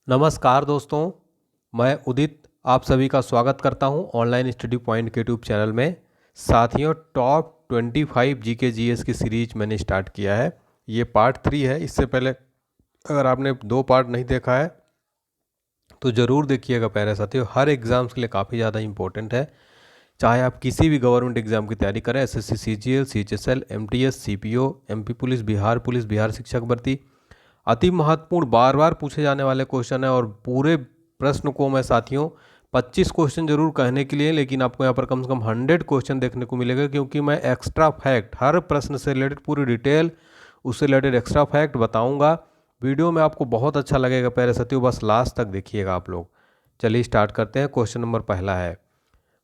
नमस्कार दोस्तों, मैं उदित आप सभी का स्वागत करता हूं ऑनलाइन स्टडी पॉइंट के यूट्यूब चैनल में। साथियों, टॉप 25 जीके जीएस की सीरीज मैंने स्टार्ट किया है। ये पार्ट 3 है। इससे पहले अगर आपने 2 पार्ट नहीं देखा है तो ज़रूर देखिएगा। प्यारे साथियों, हर एग्ज़ाम्स के लिए काफ़ी ज़्यादा इंपॉर्टेंट है। चाहे आप किसी भी गवर्नमेंट एग्जाम की तैयारी करें, SSC, CGL, CHSL, MTS, CPO, MP police, Bihar शिक्षक भर्ती, अति महत्वपूर्ण बार बार पूछे जाने वाले क्वेश्चन है। और पूरे प्रश्न को मैं साथियों 25 क्वेश्चन जरूर कहने के लिए, लेकिन आपको यहाँ पर कम से कम 100 क्वेश्चन देखने को मिलेगा, क्योंकि मैं एक्स्ट्रा फैक्ट हर प्रश्न से रिलेटेड पूरी डिटेल उससे रिलेटेड एक्स्ट्रा फैक्ट बताऊंगा। वीडियो में आपको बहुत अच्छा लगेगा प्यारे साथियों, बस लास्ट तक देखिएगा आप लोग। चलिए स्टार्ट करते हैं। क्वेश्चन नंबर पहला है,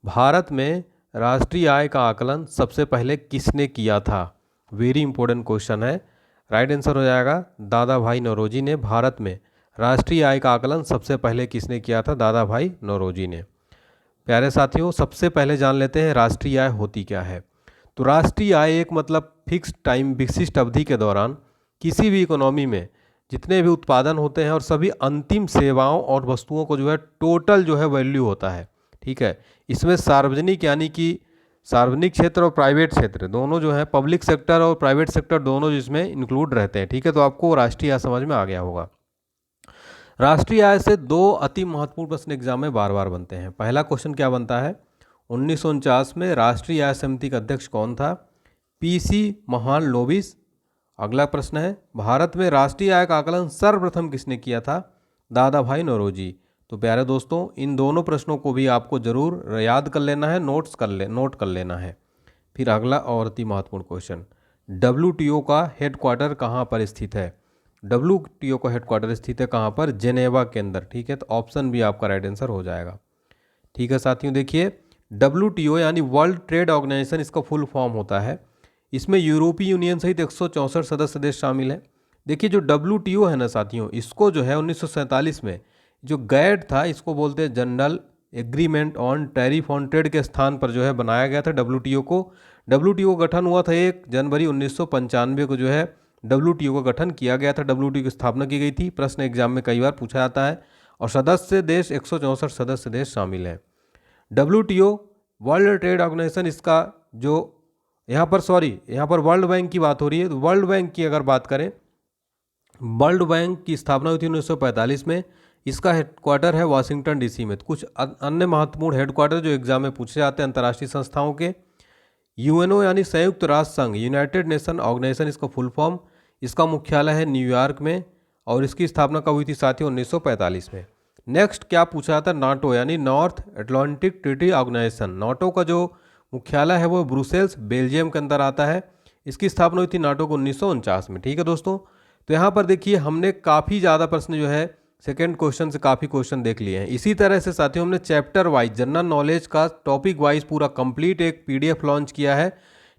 भारत में राष्ट्रीय आय का आकलन सबसे पहले किसने किया था? वेरी इंपॉर्टेंट क्वेश्चन है। राइट आंसर हो जाएगा दादा भाई नौरोजी ने। भारत में राष्ट्रीय आय का आकलन सबसे पहले किसने किया था? दादा भाई नौरोजी ने। प्यारे साथियों, सबसे पहले जान लेते हैं राष्ट्रीय आय होती क्या है। तो राष्ट्रीय आय एक मतलब फिक्स टाइम, विशिष्ट अवधि के दौरान किसी भी इकोनॉमी में जितने भी उत्पादन होते हैं और सभी अंतिम सेवाओं और वस्तुओं को जो है टोटल जो है वैल्यू होता है। ठीक है, इसमें सार्वजनिक यानी कि सार्वजनिक क्षेत्र और प्राइवेट क्षेत्र दोनों जो है, पब्लिक सेक्टर और प्राइवेट सेक्टर दोनों जिसमें इंक्लूड रहते हैं। ठीक है, तो आपको राष्ट्रीय आय समझ में आ गया होगा। राष्ट्रीय आय से 2 अति महत्वपूर्ण प्रश्न एग्जाम में बार बार बनते हैं। पहला क्वेश्चन क्या बनता है, 1949 में राष्ट्रीय आय समिति का अध्यक्ष कौन था? पीसी महालनोबिस। अगला प्रश्न है, भारत में राष्ट्रीय आय का आकलन सर्वप्रथम किसने किया था? दादा भाई नौरोजी। तो प्यारे दोस्तों, इन दोनों प्रश्नों को भी आपको जरूर याद कर लेना है, नोट कर लेना है। फिर अगला और अति महत्वपूर्ण क्वेश्चन, डब्ल्यूटीओ का हेडक्वार्टर कहाँ पर स्थित है? डब्ल्यूटीओ का हेडक्वार्टर स्थित है कहाँ पर? जेनेवा के अंदर। ठीक है, तो ऑप्शन भी आपका राइट आंसर हो जाएगा। ठीक है साथियों, देखिए डब्ल्यूटीओ यानी वर्ल्ड ट्रेड ऑर्गेनाइजेशन, इसका फुल फॉर्म होता है। इसमें यूरोपीय यूनियन सहित 164 सदस्य देश शामिल हैं। देखिए जो डब्ल्यूटीओ है ना साथियों, इसको जो है 1947 में जो गैट था, इसको बोलते हैं general agreement on tariff on trade के स्थान पर जो है बनाया गया था डब्ल्यूटीओ को। डब्ल्यूटीओ का गठन हुआ था 1 जनवरी 1995 को जो है डब्ल्यूटीओ का गठन किया गया था। डब्ल्यूटीओ की स्थापना की गई थी। प्रश्न एग्जाम में कई बार पूछा जाता है। और सदस्य देश 164 सदस्य देश शामिल हैं। डब्ल्यूटीओ वर्ल्ड ट्रेड ऑर्गेनाइजेशन, इसका जो यहाँ पर वर्ल्ड बैंक की बात हो रही है। तो वर्ल्ड बैंक की अगर बात करें, वर्ल्ड बैंक की स्थापना हुई थी 1945 में। इसका हेडक्वार्टर है वाशिंगटन डीसी में। तो कुछ अन्य महत्वपूर्ण हेडक्वार्टर जो एग्जाम में पूछे जाते हैं अंतर्राष्ट्रीय संस्थाओं के, यूएनओ यानी संयुक्त राष्ट्र संघ, यूनाइटेड नेशन ऑर्गेनाइजेशन इसका फुल फॉर्म। इसका मुख्यालय है न्यूयॉर्क में और इसकी स्थापना कब हुई थी साथियों? 1945 में। नेक्स्ट क्या पूछा जाता है, नाटो यानी North Atlantic Treaty Organization. NATO का जो मुख्यालय है वो ब्रुसेल्स बेल्जियम के अंदर आता है। इसकी स्थापना हुई थी नाटो को 1949 में। ठीक है दोस्तों, तो यहाँ पर देखिए हमने काफ़ी ज़्यादा प्रश्न जो है सेकेंड क्वेश्चन से काफ़ी क्वेश्चन देख लिए हैं। इसी तरह से साथियों हमने चैप्टर वाइज जनरल नॉलेज का टॉपिक वाइज पूरा कंप्लीट एक पीडीएफ लॉन्च किया है।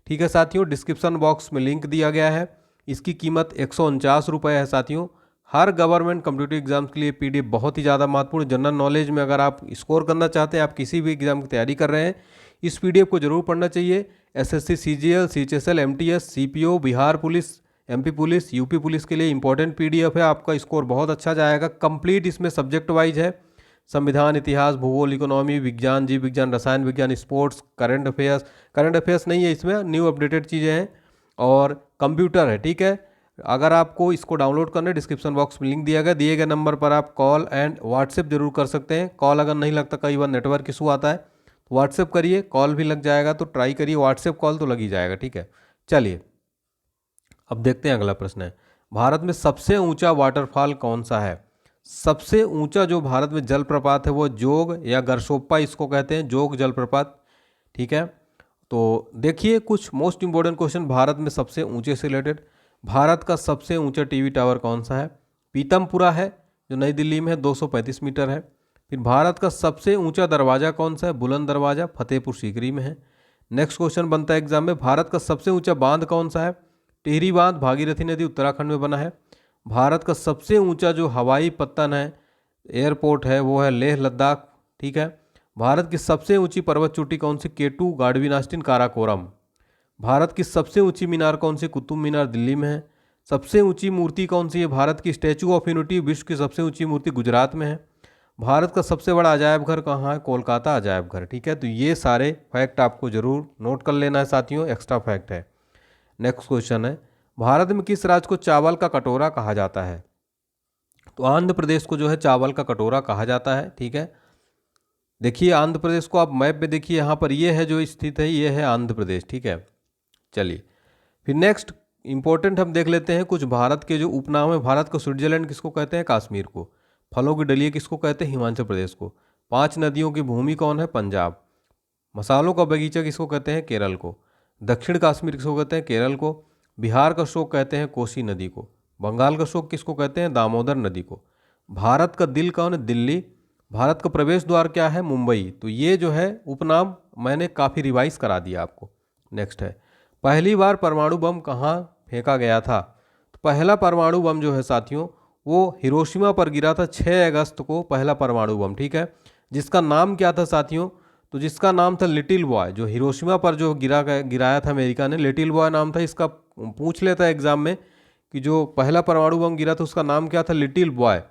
ठीक है साथियों, डिस्क्रिप्शन बॉक्स में लिंक दिया गया है। इसकी कीमत 149 रुपये है साथियों। हर गवर्नमेंट कम्पिटिटिव एग्जाम्स के लिए पीडीएफ बहुत ही ज़्यादा महत्वपूर्ण। जनरल नॉलेज में अगर आप स्कोर करना चाहते हैं, आप किसी भी एग्जाम की तैयारी कर रहे हैं, इस पीडीएफ को जरूर पढ़ना चाहिए। SSC, CGL, CHSL, MTS, CPO, Bihar police, MP police, UP police के लिए इंपॉर्टेंट पीडीएफ है। आपका स्कोर बहुत अच्छा जाएगा। कंप्लीट इसमें सब्जेक्ट वाइज है। संविधान, इतिहास, भूगोल, इकोनॉमी, विज्ञान, जीव विज्ञान, रसायन विज्ञान, स्पोर्ट्स, करंट अफेयर्स नहीं है इसमें, न्यू अपडेटेड चीज़ें हैं, और कंप्यूटर है। ठीक है, अगर आपको इसको डाउनलोड करना है, डिस्क्रिप्शन बॉक्स में लिंक दिया गया। दिए गए नंबर पर आप कॉल एंड व्हाट्सएप जरूर कर सकते हैं। कॉल अगर नहीं लगता, कई बार नेटवर्क इशू आता है, व्हाट्सएप करिए। कॉल भी लग जाएगा तो ट्राई करिए, व्हाट्सएप कॉल तो लग ही जाएगा। ठीक है, चलिए अब देखते हैं अगला प्रश्न है, भारत में सबसे ऊंचा वाटरफॉल कौन सा है? सबसे ऊंचा जो भारत में जलप्रपात है वो जोग या गरसोप्पा इसको कहते हैं, जोग जलप्रपात। ठीक है, तो देखिए कुछ मोस्ट इंपॉर्टेंट क्वेश्चन भारत में सबसे ऊंचे से रिलेटेड। भारत का सबसे ऊंचा टीवी टावर कौन सा है? पीतमपुरा है जो नई दिल्ली में है, 235 मीटर है। फिर भारत का सबसे ऊंचा दरवाज़ा कौन सा है? बुलंद दरवाज़ा, फतेहपुर सीकरी में है। नेक्स्ट क्वेश्चन बनता है एग्जाम में, भारत का सबसे ऊंचा बांध कौन सा है? टिहरी बांध, भागीरथी नदी, उत्तराखंड में बना है। भारत का सबसे ऊंचा जो हवाई पत्तन है, एयरपोर्ट है, वो है लेह लद्दाख। ठीक है, भारत की सबसे ऊंची पर्वत चोटी कौन सी? केटू, गाढ़वीनास्टिन, काराकोरम। भारत की सबसे ऊंची मीनार कौन सी? कुतुब मीनार, दिल्ली में है। सबसे ऊंची मूर्ति कौन सी है? भारत की स्टैचू ऑफ यूनिटी विश्व की सबसे ऊंची मूर्ति गुजरात में है। भारत का सबसे बड़ा अजायब घर कहाँ है? कोलकाता अजायब घर। ठीक है, तो ये सारे फैक्ट आपको जरूर नोट कर लेना है साथियों, एक्स्ट्रा फैक्ट है। नेक्स्ट क्वेश्चन है, भारत में किस राज्य को चावल का कटोरा कहा जाता है? तो आंध्र प्रदेश को जो है चावल का कटोरा कहा जाता है। ठीक है, देखिए आंध्र प्रदेश को आप मैप पे देखिए, यहाँ पर ये है जो स्थित है, ये है आंध्र प्रदेश। ठीक है, चलिए फिर नेक्स्ट इंपॉर्टेंट हम देख लेते हैं कुछ भारत के जो उपनाम है। भारत को स्विट्जरलैंड किसको कहते हैं? कश्मीर को। फलों की डलिया किसको कहते हैं? हिमाचल प्रदेश को। 5 नदियों की भूमि कौन है? पंजाब। मसालों का बगीचा किसको कहते हैं? केरल को। दक्षिण कश्मीर किसको कहते हैं? केरल को। बिहार का शोक कहते हैं कोसी नदी को। बंगाल का शोक किसको कहते हैं? दामोदर नदी को। भारत का दिल कौन है? दिल्ली। भारत का प्रवेश द्वार क्या है? मुंबई। तो ये जो है उपनाम मैंने काफ़ी रिवाइज करा दिया आपको। नेक्स्ट है, पहली बार परमाणु बम कहाँ फेंका गया था? तो पहला परमाणु बम जो है साथियों वो हिरोशिमा पर गिरा था 6 अगस्त को, पहला परमाणु बम। ठीक है, जिसका नाम क्या था साथियों? तो जिसका नाम था लिटिल बॉय। जो हिरोशिमा पर जो गिराया था अमेरिका ने, लिटिल बॉय नाम था इसका। पूछ लेता है एग्जाम में कि जो पहला परमाणु बम गिरा था उसका नाम क्या था? Little boy.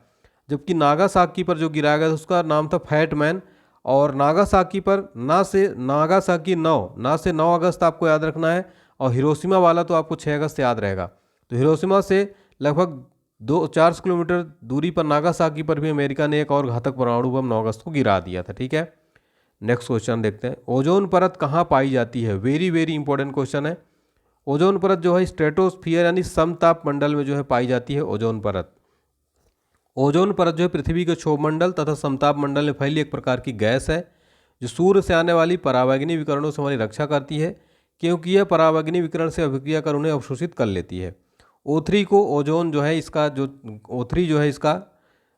जबकि नागासाकी पर जो गिराया गया था उसका नाम था फैट मैन। और नागासाकी पर नागासाकी 9 अगस्त आपको याद रखना है, और हिरोशिमा वाला तो आपको 6 अगस्त याद रहेगा। तो हिरोशिमा से लगभग 200-400 किलोमीटर दूरी पर नागासाकी पर भी अमेरिका ने एक और घातक परमाणु बम 9 अगस्त को गिरा दिया था। ठीक है, नेक्स्ट क्वेश्चन देखते हैं, ओजोन परत कहाँ पाई जाती है? वेरी वेरी इंपॉर्टेंट क्वेश्चन है। ओजोन परत जो है स्ट्रेटोस्फियर यानी समताप मंडल में जो है पाई जाती है ओजोन परत। ओजोन परत जो है पृथ्वी के क्षोभमंडल तथा समताप मंडल में फैली एक प्रकार की गैस है जो सूर्य से आने वाली परावैंगनी विकिरणों से हमारी रक्षा करती है, क्योंकि यह परावैंगनी विकिरण से अभिक्रिया कर उन्हें अवशोषित कर लेती है। O3 को ओजोन जो है इसका जो O3 जो है इसका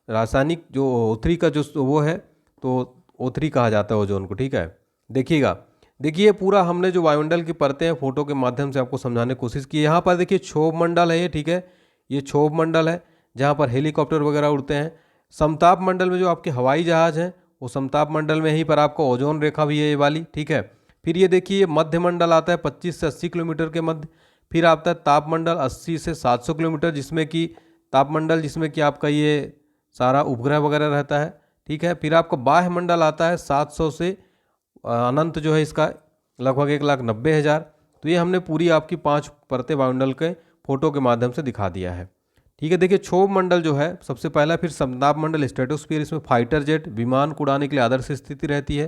रासायनिक जो O3 का जो वो है तो O3 कहा जाता है ओजोन को। ठीक है, देखिएगा, देखिए पूरा हमने जो वायुमंडल की परतें हैं फोटो के माध्यम से आपको समझाने की कोशिश की है। यहाँ पर देखिए क्षोभ मंडल है ये। ठीक है, ये क्षोभ मंडल है जहाँ पर हेलीकॉप्टर वगैरह उड़ते हैं। समताप मंडल में जो आपके हवाई जहाज हैं वो समताप मंडल में, यहीं पर आपको ओजोन रेखा भी है ये वाली। ठीक है, फिर ये देखिए मध्य मंडल आता है 25 से 80 किलोमीटर के मध्य। फिर आता है तापमंडल 80 से 700 किलोमीटर, जिसमें कि तापमंडल जिसमें कि आपका ये सारा उपग्रह वगैरह रहता है। ठीक है, फिर आपका बाह्य मंडल आता है 700 से अनंत जो है इसका लगभग 1,90,000। तो ये हमने पूरी आपकी 5 परतें वायुमंडल के फोटो के माध्यम से दिखा दिया है। ठीक है, देखिए क्षोभ मंडल जो है सबसे पहला, फिर समताप मंडल स्ट्रेटोस्फीयर, इसमें फाइटर जेट विमान को उड़ाने के लिए आदर्श स्थिति रहती है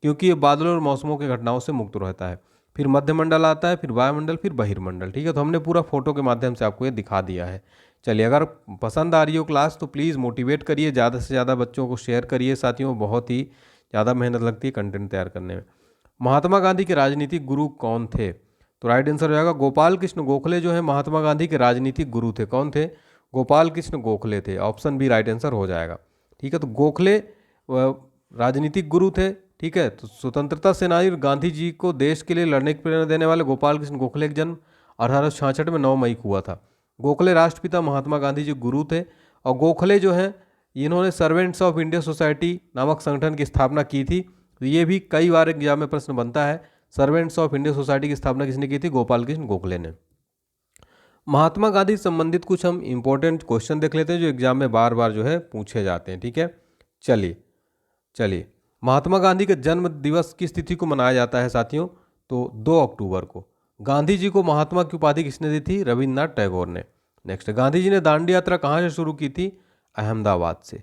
क्योंकि ये बादलों और मौसमों की घटनाओं से मुक्त रहता है। फिर मध्यमंडल आता है, फिर वायुमंडल, फिर बहिर्मंडल। ठीक है, तो हमने पूरा फोटो के माध्यम से आपको ये दिखा दिया है। चलिए, अगर पसंद आ रही हो क्लास तो प्लीज़ मोटिवेट करिए, ज़्यादा से ज़्यादा बच्चों को शेयर करिए साथियों, बहुत ही ज़्यादा मेहनत लगती है कंटेंट तैयार करने में। महात्मा गांधी के राजनीतिक गुरु कौन थे? तो राइट आंसर हो जाएगा गोपाल कृष्ण गोखले जो है महात्मा गांधी के राजनीतिक गुरु थे। कौन थे? गोपाल कृष्ण गोखले थे। ऑप्शन बी राइट आंसर हो जाएगा। ठीक है, तो गोखले राजनीतिक गुरु थे। ठीक है, तो स्वतंत्रता सेनानी और गांधी जी को देश के लिए लड़ने की प्रेरणा देने वाले गोपाल कृष्ण गोखले का जन्म 1866 में 9 मई को हुआ था। गोखले राष्ट्रपिता महात्मा गांधी जी गुरु थे। और गोखले जो हैं इन्होंने सर्वेंट्स ऑफ इंडिया सोसाइटी नामक संगठन की स्थापना की थी। तो ये भी कई बार एग्जाम में प्रश्न बनता है, सर्वेंट्स ऑफ इंडिया सोसाइटी की स्थापना किसने की थी? गोपाल कृष्ण गोखले ने। महात्मा गांधी से संबंधित कुछ हम इंपॉर्टेंट क्वेश्चन देख लेते हैं जो एग्जाम में बार बार जो है पूछे जाते हैं। ठीक है, चलिए महात्मा गांधी के जन्म दिवस किस तिथि को मनाया जाता है साथियों? तो 2 अक्टूबर को। गांधी जी को महात्मा की उपाधि किसने दी थी? रविन्द्रनाथ टैगोर ने। नेक्स्ट, गांधी जी ने दांडी यात्रा कहाँ से शुरू की थी? अहमदाबाद से।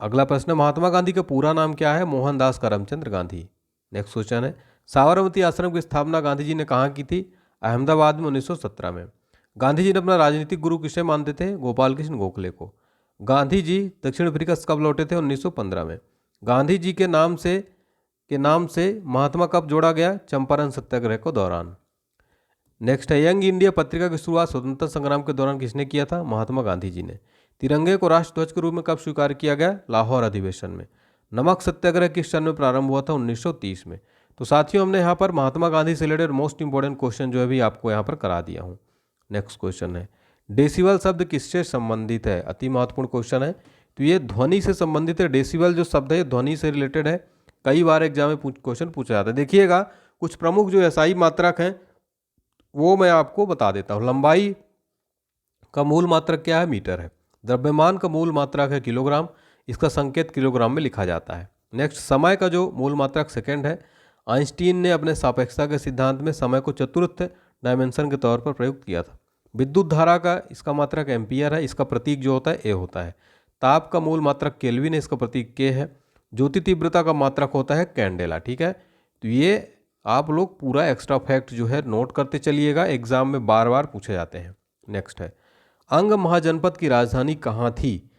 अगला प्रश्न, महात्मा गांधी का पूरा नाम क्या है? मोहनदास करमचंद गांधी। नेक्स्ट क्वेश्चन है, साबरमती आश्रम की स्थापना गांधी जी ने कहाँ की थी? अहमदाबाद में 1917 में। गांधी जी ने अपना राजनीतिक गुरु किसे मानते थे? गोपाल कृष्ण गोखले को। गांधी जी दक्षिण अफ्रीका से कब लौटे थे? 1915 में। गांधी जी के नाम से महात्मा कब जोड़ा गया? चंपारण सत्याग्रह के दौरान। नेक्स्ट है, यंग इंडिया पत्रिका की शुरुआत स्वतंत्रता संग्राम के दौरान किसने किया था? महात्मा गांधी जी ने। तिरंगे को राष्ट्रध्वज के रूप में कब स्वीकार किया गया? लाहौर अधिवेशन में। नमक सत्याग्रह किस सन में प्रारंभ हुआ था? 1930 में। तो साथियों हमने यहाँ पर महात्मा गांधी से रिलेटेड मोस्ट इंपॉर्टेंट क्वेश्चन जो है भी आपको यहाँ पर करा दिया हूँ। नेक्स्ट क्वेश्चन है, डेसिबल शब्द किससे संबंधित है? अति महत्वपूर्ण क्वेश्चन है। तो ये ध्वनि से संबंधित है। डेसिबल जो शब्द है ध्वनि से रिलेटेड है। कई बार एग्जाम में क्वेश्चन पूछा जाता है। देखिएगा, कुछ प्रमुख जो एसआई मात्रक हैं वो मैं आपको बता देता हूँ। लंबाई का मूल मात्रक क्या है? मीटर है। द्रव्यमान का मूल मात्रक है किलोग्राम, इसका संकेत किलोग्राम में लिखा जाता है। नेक्स्ट, समय का जो मूल मात्रक सेकंड है। आइंस्टीन ने अपने सापेक्षता के सिद्धांत में समय को चतुर्थ डायमेंशन के तौर पर प्रयुक्त किया था। विद्युत धारा का इसका मात्रक एम्पियर है, इसका प्रतीक जो होता है ए होता है। ताप का मूल मात्रक केल्विन है, इसका प्रतीक के है। ज्योति तीव्रता का मात्रक होता है कैंडेला। ठीक है, तो ये आप लोग पूरा एक्स्ट्रा फैक्ट जो है नोट करते चलिएगा, एग्जाम में बार बार पूछे जाते हैं। नेक्स्ट है, अंग महाजनपद की राजधानी कहाँ थी?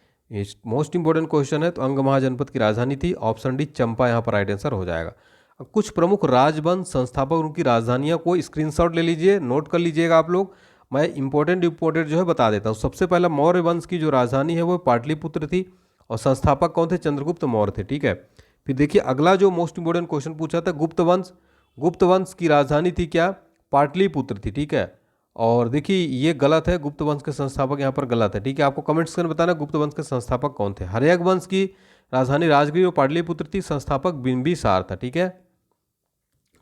मोस्ट इंपॉर्टेंट क्वेश्चन है। तो अंग महाजनपद की राजधानी थी ऑप्शन डी चंपा, यहाँ पर राइट आंसर हो जाएगा। अब कुछ प्रमुख राजवंश संस्थापक उनकी राजधानियाँ को स्क्रीनशॉट ले लीजिए, नोट कर लीजिएगा आप लोग। मैं इंपॉर्टेंट जो है बता देता हूँ। सबसे पहला मौर्य वंश की जो राजधानी है वो पाटलिपुत्र थी और संस्थापक कौन थे? चंद्रगुप्त मौर्य थे। ठीक है, फिर देखिए अगला जो मोस्ट इंपॉर्टेंट क्वेश्चन पूछा था, गुप्त वंश। गुप्त वंश की राजधानी थी क्या? पाटलिपुत्र थी। ठीक है, और देखिए ये गलत है, गुप्त वंश के संस्थापक यहाँ पर गलत है। ठीक है, आपको कमेंट सेक्शन में बताना गुप्त वंश के संस्थापक कौन थे। हर्यक वंश की राजधानी राजगिरी और पाटलिपुत्र थी, संस्थापक बिंबिसार था। ठीक है,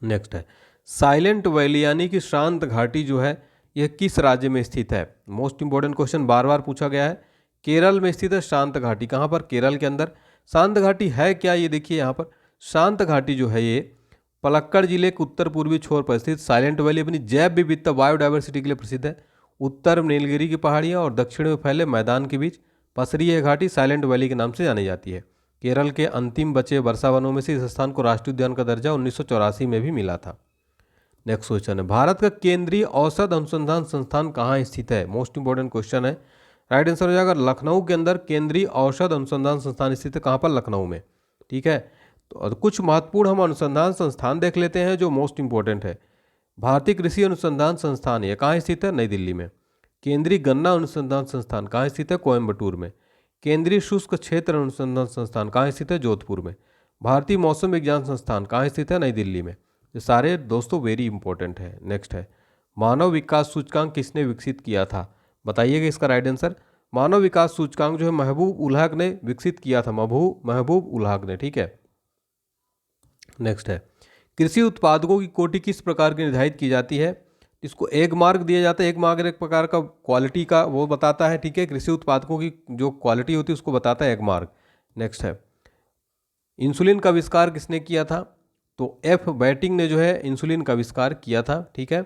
नेक्स्ट है, साइलेंट वैली यानी कि शांत घाटी जो है यह किस राज्य में स्थित है? मोस्ट इंपॉर्टेंट क्वेश्चन बार बार पूछा गया है। केरल में स्थित है शांत घाटी। कहाँ पर? केरल के अंदर। शांत घाटी है क्या? ये देखिए यहाँ पर शांत घाटी जो है ये पलक्कड़ जिले के उत्तर पूर्वी छोर पर स्थित साइलेंट वैली अपनी जैव विविधता बायोडायवर्सिटी के लिए प्रसिद्ध है। उत्तर में नीलगिरी की पहाड़ियाँ और दक्षिण में फैले मैदान के बीच पसरी यह घाटी साइलेंट वैली के नाम से जानी जाती है। केरल के अंतिम बचे वर्षावनों में से इस स्थान को राष्ट्रीय उद्यान का दर्जा 1984 में भी मिला था। नेक्स्ट क्वेश्चन है, भारत का केंद्रीय औषध अनुसंधान संस्थान कहाँ स्थित है? मोस्ट इंपॉर्टेंट क्वेश्चन है। राइट आंसर हो जाएगा लखनऊ के अंदर केंद्रीय औषध अनुसंधान संस्थान स्थित है। कहाँ पर? लखनऊ में। ठीक है, तो कुछ महत्वपूर्ण हम अनुसंधान संस्थान देख लेते हैं जो मोस्ट इंपॉर्टेंट है। भारतीय कृषि अनुसंधान संस्थान ये कहाँ स्थित है? नई दिल्ली में। केंद्रीय गन्ना अनुसंधान संस्थान कहाँ स्थित है? कोयम्बटूर में। केंद्रीय शुष्क क्षेत्र अनुसंधान संस्थान कहाँ स्थित है? जोधपुर में। भारतीय मौसम विज्ञान संस्थान कहाँ स्थित है? नई दिल्ली में। ये सारे दोस्तों वेरी इंपॉर्टेंट है। नेक्स्ट है, मानव विकास सूचकांक किसने विकसित किया था? बताइएगा इसका राइट आंसर। मानव विकास सूचकांक जो है महबूब उल हक ने विकसित किया था, महबूब उल हक ने। ठीक है, नेक्स्ट है, कृषि उत्पादकों की कोटि किस प्रकार की निर्धारित की जाती है? इसको एक मार्क दिया जाता है। एक मार्क एक प्रकार का क्वालिटी का वो बताता है। ठीक है, कृषि उत्पादकों की जो क्वालिटी होती है उसको बताता है एक मार्क। नेक्स्ट है, इंसुलिन का आविष्कार किसने किया था? तो एफ बैटिंग ने जो है इंसुलिन का आविष्कार किया था। ठीक है,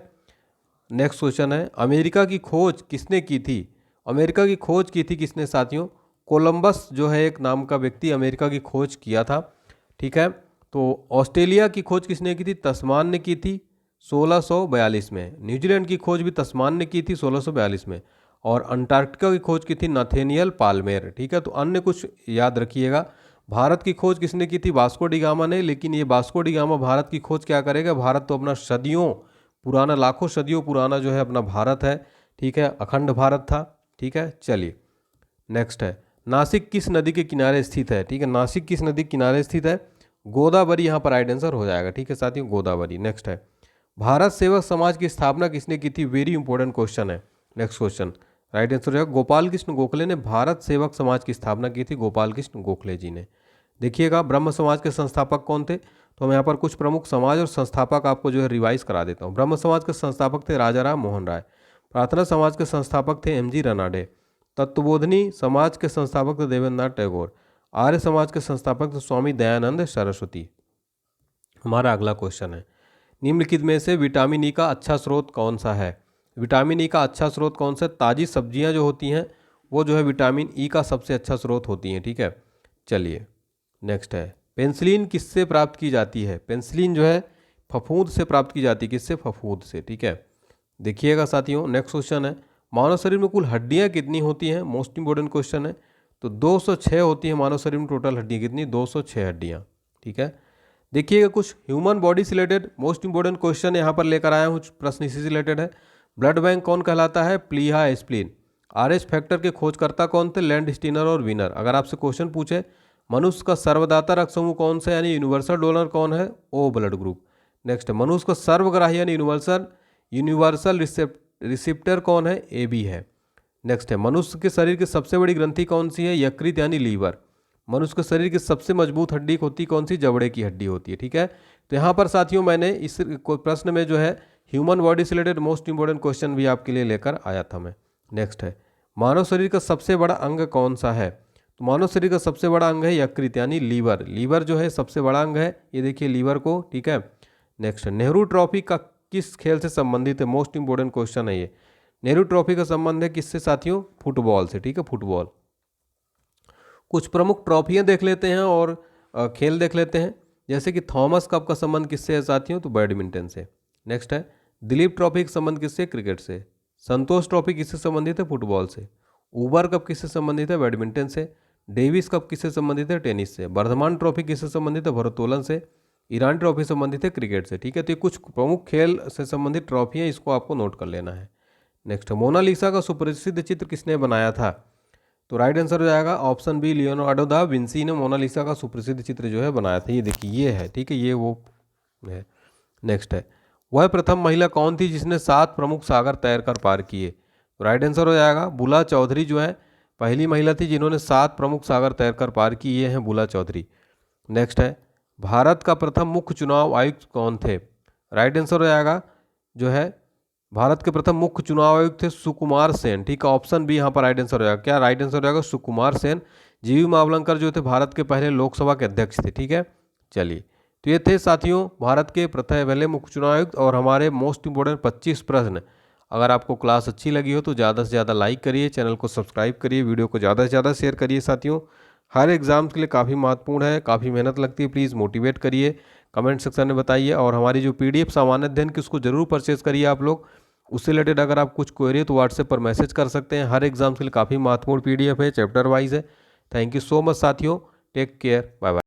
नेक्स्ट क्वेश्चन है, अमेरिका की खोज किसने की थी? अमेरिका की खोज की थी किसने साथियों? कोलंबस जो है एक नाम का व्यक्ति अमेरिका की खोज किया था। ठीक है, तो ऑस्ट्रेलिया की खोज किसने की थी? तस्मान ने की थी 1642 में। न्यूजीलैंड की खोज भी तस्मान ने की थी 1642 में। और अंटार्कटिका की खोज की थी नाथेनियल पाल्मेर। ठीक है, तो अन्य कुछ याद रखिएगा। भारत की खोज किसने की थी? वास्को डी गामा ने। लेकिन ये वास्को डी गामा भारत की खोज क्या करेगा? भारत तो अपना सदियों पुराना, लाखों सदियों पुराना जो है अपना भारत है। ठीक है, अखंड भारत था। ठीक है, चलिए नेक्स्ट है, नासिक किस नदी के किनारे स्थित है? ठीक है, नासिक किस नदी के किनारे स्थित है? गोदावरी यहाँ पर राइट आंसर हो जाएगा। ठीक है साथियों, गोदावरी। नेक्स्ट है, भारत सेवक समाज की स्थापना किसने की थी? वेरी इंपॉर्टेंट क्वेश्चन है। नेक्स्ट क्वेश्चन राइट आंसर हो जाएगा गोपाल कृष्ण गोखले ने भारत सेवक समाज की स्थापना की थी। गोपाल कृष्ण गोखले जी ने। देखिएगा ब्रह्म समाज के संस्थापक कौन थे? तो मैं यहाँ पर कुछ प्रमुख समाज और संस्थापक आपको जो है रिवाइज करा देता हूँ। ब्रह्म समाज के संस्थापक थे राजा राम मोहन राय। प्रार्थना समाज के संस्थापक थे एम जी रनाडे। तत्वबोधनी समाज के संस्थापक थे देवेंद्रनाथ टैगोर। आर्य समाज के संस्थापक थे स्वामी दयानंद सरस्वती। हमारा अगला क्वेश्चन है, निम्नलिखित में से विटामिन ई का अच्छा स्रोत कौन सा है? विटामिन ई का अच्छा स्रोत कौन सा? ताज़ी सब्जियां जो होती हैं वो जो है विटामिन ई का सबसे अच्छा स्रोत होती हैं। ठीक है, चलिए नेक्स्ट है, पेंसिलिन किससे प्राप्त की जाती है? पेंसिलिन जो है फफूंद से प्राप्त की जाती है। किससे? फफूंद से। ठीक है, देखिएगा साथियों नेक्स्ट क्वेश्चन है, मानव शरीर में कुल हड्डियां कितनी होती हैं? मोस्ट इंपॉर्टेंट क्वेश्चन है। तो 206 होती हैं मानव शरीर में टोटल हड्डियां। कितनी? 206 हड्डियां। ठीक है, देखिएगा कुछ ह्यूमन बॉडी से रिलेटेड मोस्ट इंपॉर्टेंट क्वेश्चन यहाँ पर लेकर आया हूँ, प्रश्न इसी से रिलेटेड है। ब्लड बैंक कौन कहलाता है? प्लीहा स्प्लीन। आरएच फैक्टर के खोजकर्ता कौन थे? लैंड स्टीनर और विनर। अगर आपसे क्वेश्चन पूछे मनुष्य का सर्वदाता रक्त समूह कौन सा यानी यूनिवर्सल डोनर कौन है? ओ ब्लड ग्रुप। नेक्स्ट है, मनुष्य का सर्वग्राही यानी यूनिवर्सल रिसिप्टर कौन है? ए बी है। नेक्स्ट है, मनुष्य के शरीर की सबसे बड़ी ग्रंथि कौन सी है? यकृत यानी लीवर। मनुष्य के शरीर की सबसे मजबूत हड्डी होती कौन सी? जबड़े की हड्डी होती है। ठीक है, तो यहाँ पर साथियों मैंने इस प्रश्न में जो है ह्यूमन बॉडी से रिलेटेड मोस्ट इंपॉर्टेंट क्वेश्चन भी आपके लिए लेकर आया था मैं। नेक्स्ट है, मानव शरीर का सबसे बड़ा अंग कौन सा है? तो मानव शरीर का सबसे बड़ा अंग है यकृत यानी लीवर। लीवर जो है सबसे बड़ा अंग है, ये देखिए लीवर को, ठीक है। नेक्स्ट, नेहरू ट्रॉफी का किस खेल से संबंधित है? मोस्ट इंपोर्टेंट क्वेश्चन है ये। नेहरू ट्रॉफी का संबंध है किससे साथियों? फुटबॉल से, ठीक है, फुटबॉल। कुछ प्रमुख ट्रॉफियां देख लेते हैं और खेल देख लेते हैं। जैसे कि थॉमस कप का संबंध किससे है साथियों? तो बैडमिंटन से। नेक्स्ट है दिलीप ट्रॉफी का संबंध किससे? क्रिकेट से। संतोष ट्रॉफी किससे संबंधित है? फुटबॉल से। उबर कप किससे संबंधित है? बैडमिंटन से। डेविस कप किससे संबंधित है? टेनिस से। वर्धमान ट्रॉफी किससे संबंधित है? भारोत्तोलन से। ईरान ट्रॉफी संबंधित है क्रिकेट से, ठीक है। तो ये कुछ प्रमुख खेल से संबंधित ट्रॉफी हैं, इसको आपको नोट कर लेना है। नेक्स्ट, मोनालिसा का सुप्रसिद्ध चित्र किसने बनाया था? तो राइट आंसर हो जाएगा option B, Leonardo da Vinci ने मोनालिसा का सुप्रसिद्ध चित्र जो है बनाया था। ये देखिए ये है, ठीक है, ये वो है। नेक्स्ट है वह प्रथम महिला कौन थी जिसने 7 प्रमुख सागर तैरकर पार किए? तो राइट आंसर हो जाएगा बुला चौधरी जो है पहली महिला थी जिन्होंने 7 प्रमुख सागर तैरकर पार किए हैं, बुला चौधरी। नेक्स्ट है भारत का प्रथम मुख्य चुनाव आयुक्त कौन थे? राइट आंसर हो जाएगा जो है भारत के प्रथम मुख्य चुनाव आयुक्त थे सुकुमार सेन, ठीक है। ऑप्शन बी यहाँ पर राइट आंसर हो जाएगा। क्या राइट आंसर हो जाएगा? सुकुमार सेन। जीवी मावलंकर जो थे भारत के पहले लोकसभा के अध्यक्ष थे, ठीक है। चलिए, तो ये थे साथियों भारत के प्रथम पहले मुख्य चुनाव आयुक्त और हमारे मोस्ट इंपोर्टेंट 25 प्रश्न। अगर आपको क्लास अच्छी लगी हो तो ज़्यादा से ज़्यादा लाइक करिए, चैनल को सब्सक्राइब करिए, वीडियो को ज़्यादा से ज़्यादा शेयर करिए साथियों। हर एग्ज़ाम्स के लिए काफ़ी महत्वपूर्ण है, काफ़ी मेहनत लगती है, प्लीज़ मोटिवेट करिए, कमेंट सेक्शन में बताइए। और हमारी जो PDF सामान्य अध्ययन की उसको जरूर परचेज़ करिए आप लोग। उससे रिलेटेड अगर आप कुछ क्वेरी तो व्हाट्सएप पर मैसेज कर सकते हैं। हर एग्जाम के लिए काफ़ी महत्वपूर्ण PDF है, चैप्टर वाइज है। थैंक यू सो मच साथियों, टेक केयर, बाय बाय।